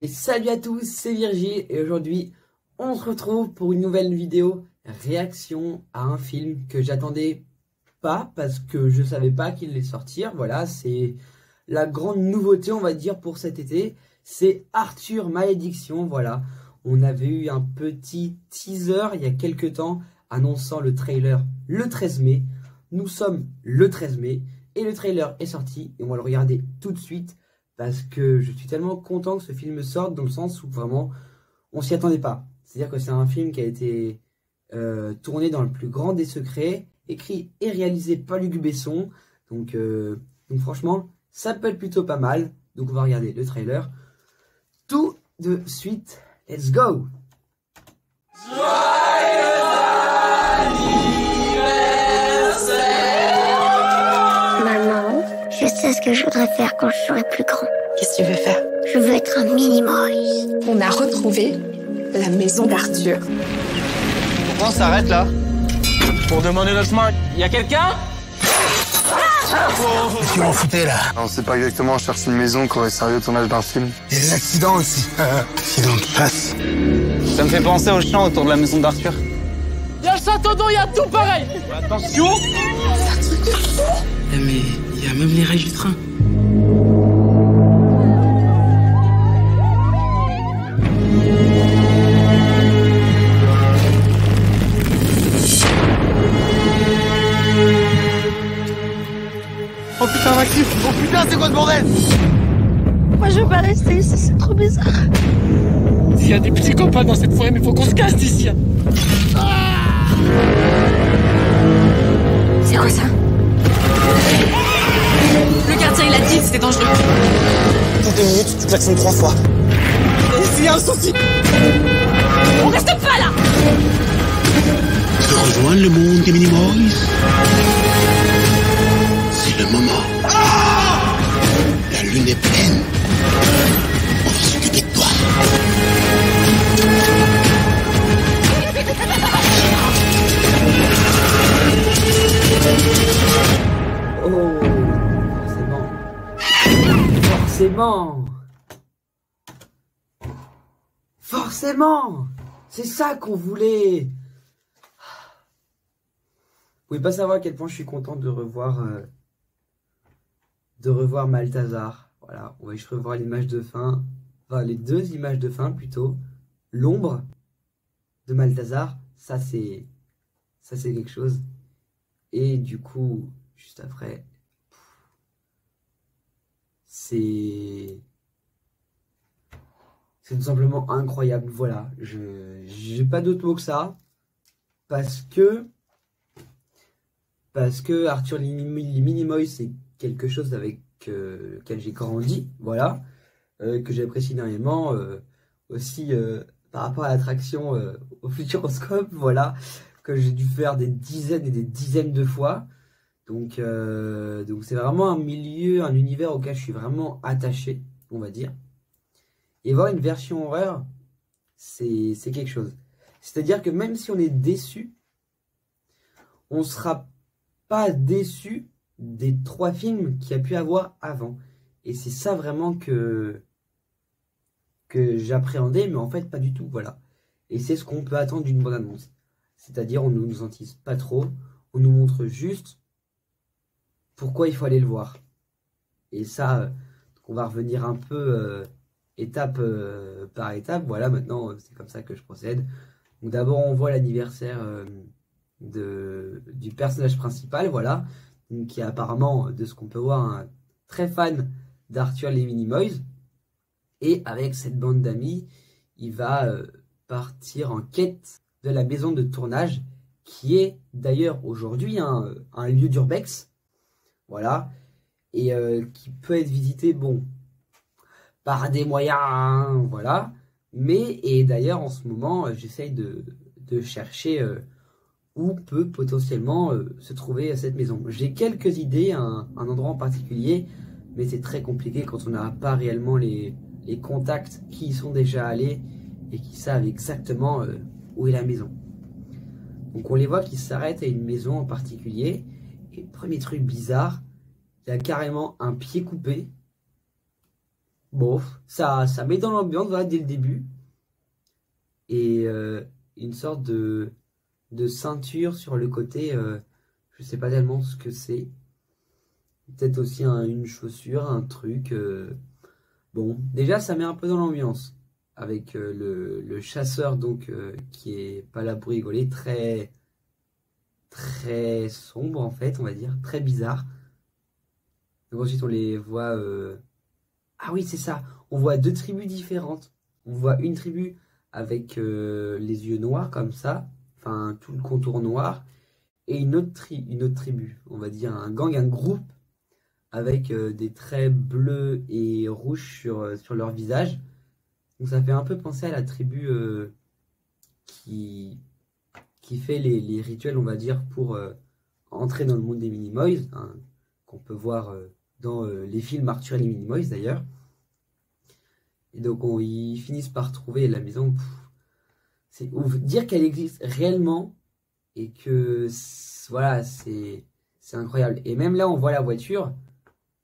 Et salut à tous, c'est Virgile et aujourd'hui on se retrouve pour une nouvelle vidéo réaction à un film que j'attendais pas parce que je savais pas qu'il allait sortir. Voilà, c'est la grande nouveauté on va dire pour cet été, c'est Arthur Malédiction. Voilà, on avait eu un petit teaser il y a quelques temps annonçant le trailer le 13 mai. Nous sommes le 13 mai et le trailer est sorti et on va le regarder tout de suite. Parce que je suis tellement content que ce film sorte, dans le sens où vraiment on s'y attendait pas. C'est-à-dire que c'est un film qui a été tourné dans le plus grand des secrets, écrit et réalisé par Luc Besson. Donc franchement, ça peut être plutôt pas mal. Donc on va regarder le trailer tout de suite. Let's go! Je sais ce que je voudrais faire quand je serai plus grand. Qu'est-ce que tu veux faire? Je veux être un Minimoys. On a retrouvé la maison d'Arthur. Pourquoi on s'arrête là? Pour demander notre chemin. Y a quelqu'un? Qu'est-ce que vous en foutez là? On sait pas exactement, on cherche une maison qui aurait servi au tournage d'un film. Il y a des accidents aussi. Accident de chasse. Ça me fait penser au champ autour de la maison d'Arthur. Y'a le château d'eau, y'a tout pareil. Attention! Mais il y a même les rails du train. Oh putain, Maxime! Oh putain, c'est quoi ce bordel? Moi, je veux pas rester ici, c'est trop bizarre. Il y a des petits copains dans cette forêt, mais faut qu'on se casse d'ici. C'est quoi ça? Le gardien, il a dit que c'était dangereux. Toutes les minutes, tu klaxonnes 3 fois. Ici, y a un souci! On reste pas là! Je rejoins le monde des Minimoys. C'est le moment. La lune est pleine. On va s'occuper de toi. Oh, forcément. Forcément, c'est ça qu'on voulait. Vous pouvez pas savoir à quel point je suis content de revoir Malthazar. Voilà, on va juste revoir l'image de fin, enfin les deux images de fin plutôt. L'ombre de Malthazar, ça c'est quelque chose. Et du coup, juste après, c'est tout simplement incroyable. Voilà, j'ai pas d'autre mot que ça, parce que Arthur les Minimoys, c'est quelque chose avec lequel j'ai grandi, voilà, que j'apprécie énormément, aussi par rapport à l'attraction au Futuroscope, voilà, que j'ai dû faire des dizaines et des dizaines de fois. Donc c'est vraiment un milieu, un univers auquel je suis vraiment attaché, on va dire. Et voir une version horreur, c'est quelque chose. C'est-à-dire que même si on est déçu, on sera pas déçu des 3 films qu'il y a pu avoir avant. Et c'est ça vraiment que j'appréhendais, mais en fait pas du tout, voilà. Et c'est ce qu'on peut attendre d'une bonne annonce. C'est-à-dire on ne nous en tease pas trop, on nous montre juste pourquoi il faut aller le voir. Et ça, on va revenir un peu étape par étape. Voilà, maintenant c'est comme ça que je procède. Donc d'abord on voit l'anniversaire du personnage principal, voilà, qui est apparemment, de ce qu'on peut voir, un très fan d'Arthur les Minimoys. Et avec cette bande d'amis, il va partir en quête de la maison de tournage, qui est d'ailleurs aujourd'hui un lieu d'urbex, voilà, et qui peut être visité, bon, par des moyens, hein, voilà, mais, et d'ailleurs en ce moment, j'essaye de chercher où peut potentiellement se trouver cette maison. J'ai quelques idées, un endroit en particulier, mais c'est très compliqué quand on n'a pas réellement les contacts qui y sont déjà allés et qui savent exactement où est la maison. Donc on les voit qui s'arrêtent à une maison en particulier. Et premier truc bizarre, il y a carrément un pied coupé bon, ça met dans l'ambiance, voilà, dès le début. Et une sorte de ceinture sur le côté, je sais pas tellement ce que c'est. Peut-être aussi une chaussure, un truc. Bon, déjà ça met un peu dans l'ambiance. Avec le chasseur donc qui est pas là pour rigoler, très sombre en fait, on va dire, très bizarre. Donc ensuite on les voit... Ah oui, c'est ça, on voit deux tribus différentes. On voit une tribu avec les yeux noirs comme ça, enfin tout le contour noir, et une autre tribu, on va dire un gang, un groupe, avec des traits bleus et rouges sur leur visage. Donc ça fait un peu penser à la tribu qui fait les rituels, on va dire, pour entrer dans le monde des Minimoys, hein, qu'on peut voir dans les films Arthur et les Minimoys d'ailleurs. Et donc ils finissent par trouver la maison. C'est ouf. Dire qu'elle existe réellement et que voilà, c'est incroyable. Et même là on voit la voiture,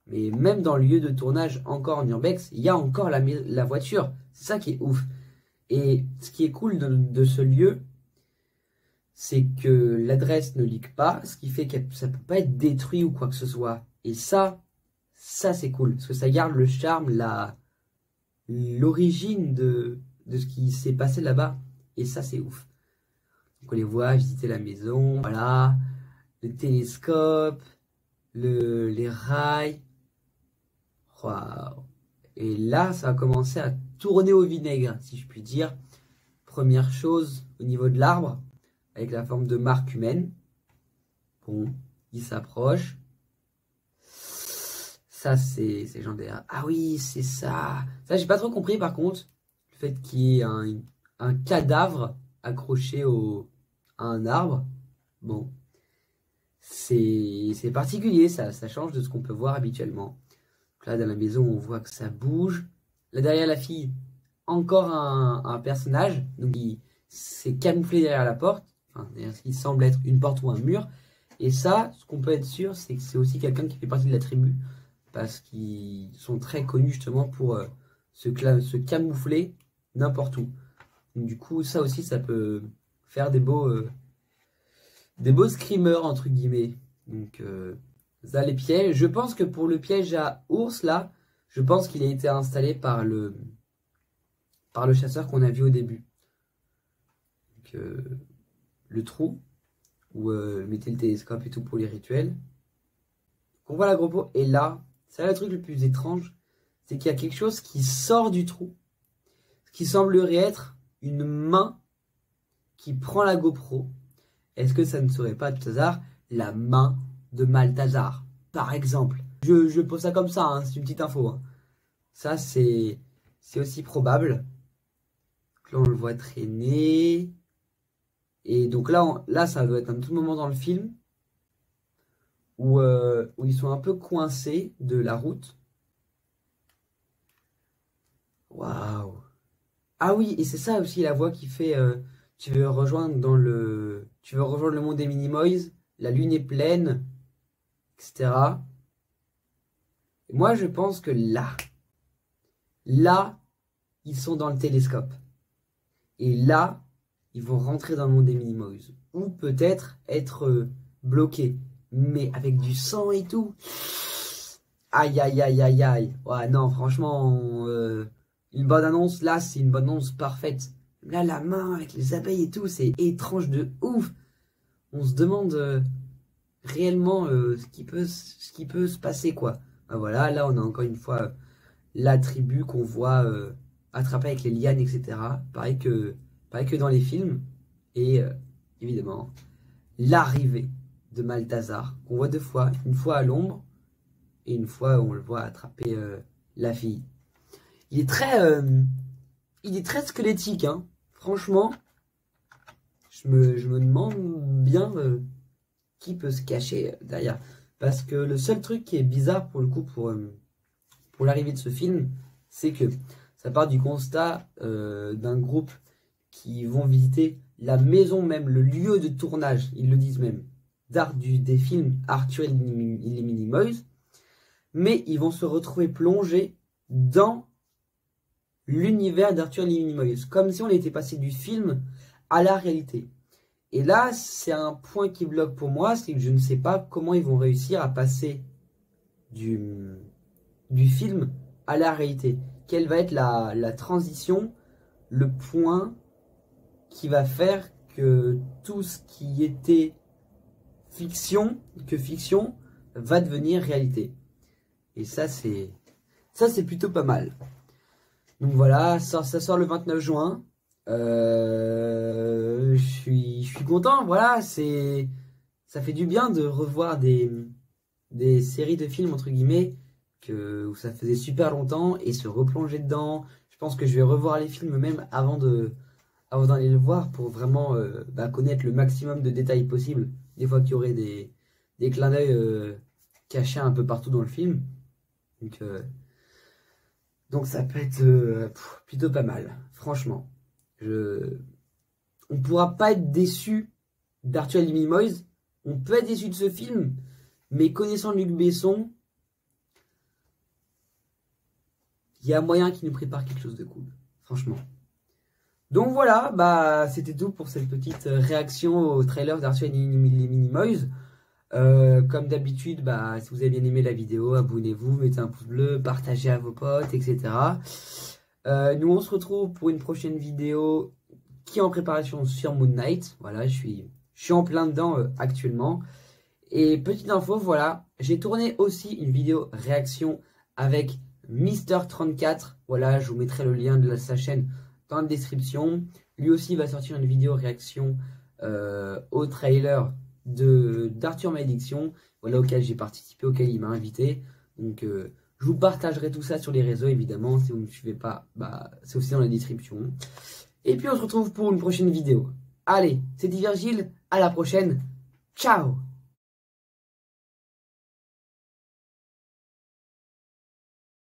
mais même dans le lieu de tournage encore en urbex, il y a encore la voiture. C'est ça qui est ouf. Et ce qui est cool de ce lieu, c'est que l'adresse ne leak pas, ce qui fait que ça peut pas être détruit ou quoi que ce soit. Et ça c'est cool, parce que ça garde le charme, l'origine de ce qui s'est passé là-bas. Et ça c'est ouf. Donc on les voit visiter la maison, voilà, le télescope, les rails. Waouh. Et là, ça va commencer à tourner au vinaigre, si je puis dire. Première chose, au niveau de l'arbre, avec la forme de marque humaine. Bon, il s'approche. Ça, c'est légendaire. Ah oui, c'est ça. Ça, j'ai pas trop compris, par contre, le fait qu'il y ait un cadavre accroché à un arbre. Bon, c'est particulier, ça change de ce qu'on peut voir habituellement. Là, dans la maison, on voit que ça bouge. Là, derrière la fille, encore un personnage. Donc, il s'est camouflé derrière la porte. Enfin, derrière ce qui semble être une porte ou un mur. Et ça, ce qu'on peut être sûr, c'est que c'est aussi quelqu'un qui fait partie de la tribu. Parce qu'ils sont très connus justement pour se camoufler n'importe où. Donc, du coup, ça aussi, ça peut faire des beaux screamers, entre guillemets. Donc... ça, les pièges. Je pense que pour le piège à ours, là, je pense qu'il a été installé par le chasseur qu'on a vu au début. Donc, le trou, où mettez le télescope et tout pour les rituels. On voit la gros pot. Et là, c'est le truc le plus étrange, c'est qu'il y a quelque chose qui sort du trou, ce qui semblerait être une main qui prend la GoPro. Est-ce que ça ne serait pas, tout hasard, la main de Malthazar, par exemple? Je pose ça comme ça, hein, c'est une petite info. Hein. Ça, c'est aussi probable. Donc là, on le voit traîner. Et donc là, ça doit être un tout moment dans le film où ils sont un peu coincés de la route. Waouh! Ah oui, et c'est ça aussi la voix qui fait tu veux rejoindre le monde des Minimoys, la lune est pleine, etc. Et moi, je pense que là, ils sont dans le télescope. Et là, ils vont rentrer dans le monde des Minimoys. Ou peut-être être bloqués. Mais avec du sang et tout. Aïe, aïe, aïe, aïe, aïe. Ouais, non, franchement, une bonne annonce, là, c'est une bonne annonce parfaite. Là, la main avec les abeilles et tout, c'est étrange de ouf. On se demande réellement ce qui peut se passer, quoi. Ben voilà, là, on a encore une fois la tribu qu'on voit attraper avec les lianes, etc. Pareil que dans les films. Et évidemment, l'arrivée de Malthazar, qu'on voit deux fois. Une fois à l'ombre, et une fois où on le voit attraper la fille. Il est très squelettique, hein. Franchement, je me demande bien qui peut se cacher derrière. Parce que le seul truc qui est bizarre pour le coup, pour l'arrivée de ce film, c'est que ça part du constat d'un groupe qui vont visiter la maison même, le lieu de tournage, ils le disent même, des films Arthur et les Minimoys, mais ils vont se retrouver plongés dans l'univers d'Arthur et les Minimoys, comme si on était passé du film à la réalité. Et là, c'est un point qui bloque pour moi, c'est que je ne sais pas comment ils vont réussir à passer du film à la réalité. Quelle va être la transition, le point qui va faire que tout ce qui était fiction va devenir réalité. Et ça c'est plutôt pas mal. Donc voilà, ça sort le 29 juin. Je suis content, voilà, ça fait du bien de revoir des séries de films entre guillemets où ça faisait super longtemps et se replonger dedans. Je pense que je vais revoir les films même avant d'aller le voir pour vraiment connaître le maximum de détails possibles. Des fois qu'il y aurait des clins d'œil cachés un peu partout dans le film. Donc ça peut être plutôt pas mal, franchement. On pourra pas être déçu d'Arthur et les Minimoys. On peut être déçu de ce film, mais connaissant Luc Besson, il y a moyen qu'il nous prépare quelque chose de cool, franchement. Donc voilà, c'était tout pour cette petite réaction au trailer d'Arthur et les Minimoys. Comme d'habitude, si vous avez bien aimé la vidéo, abonnez-vous, mettez un pouce bleu, partagez à vos potes, etc. Nous on se retrouve pour une prochaine vidéo qui est en préparation sur Moon Knight. Voilà, je suis en plein dedans actuellement. Et petite info, voilà, j'ai tourné aussi une vidéo réaction avec Mister34. Voilà, je vous mettrai le lien de sa chaîne dans la description. Lui aussi va sortir une vidéo réaction au trailer d'Arthur Malédiction, voilà, auquel j'ai participé, auquel il m'a invité. Donc je vous partagerai tout ça sur les réseaux évidemment. Si vous ne me suivez pas, c'est aussi dans la description. Et puis on se retrouve pour une prochaine vidéo. Allez, c'était Virgile, à la prochaine, ciao.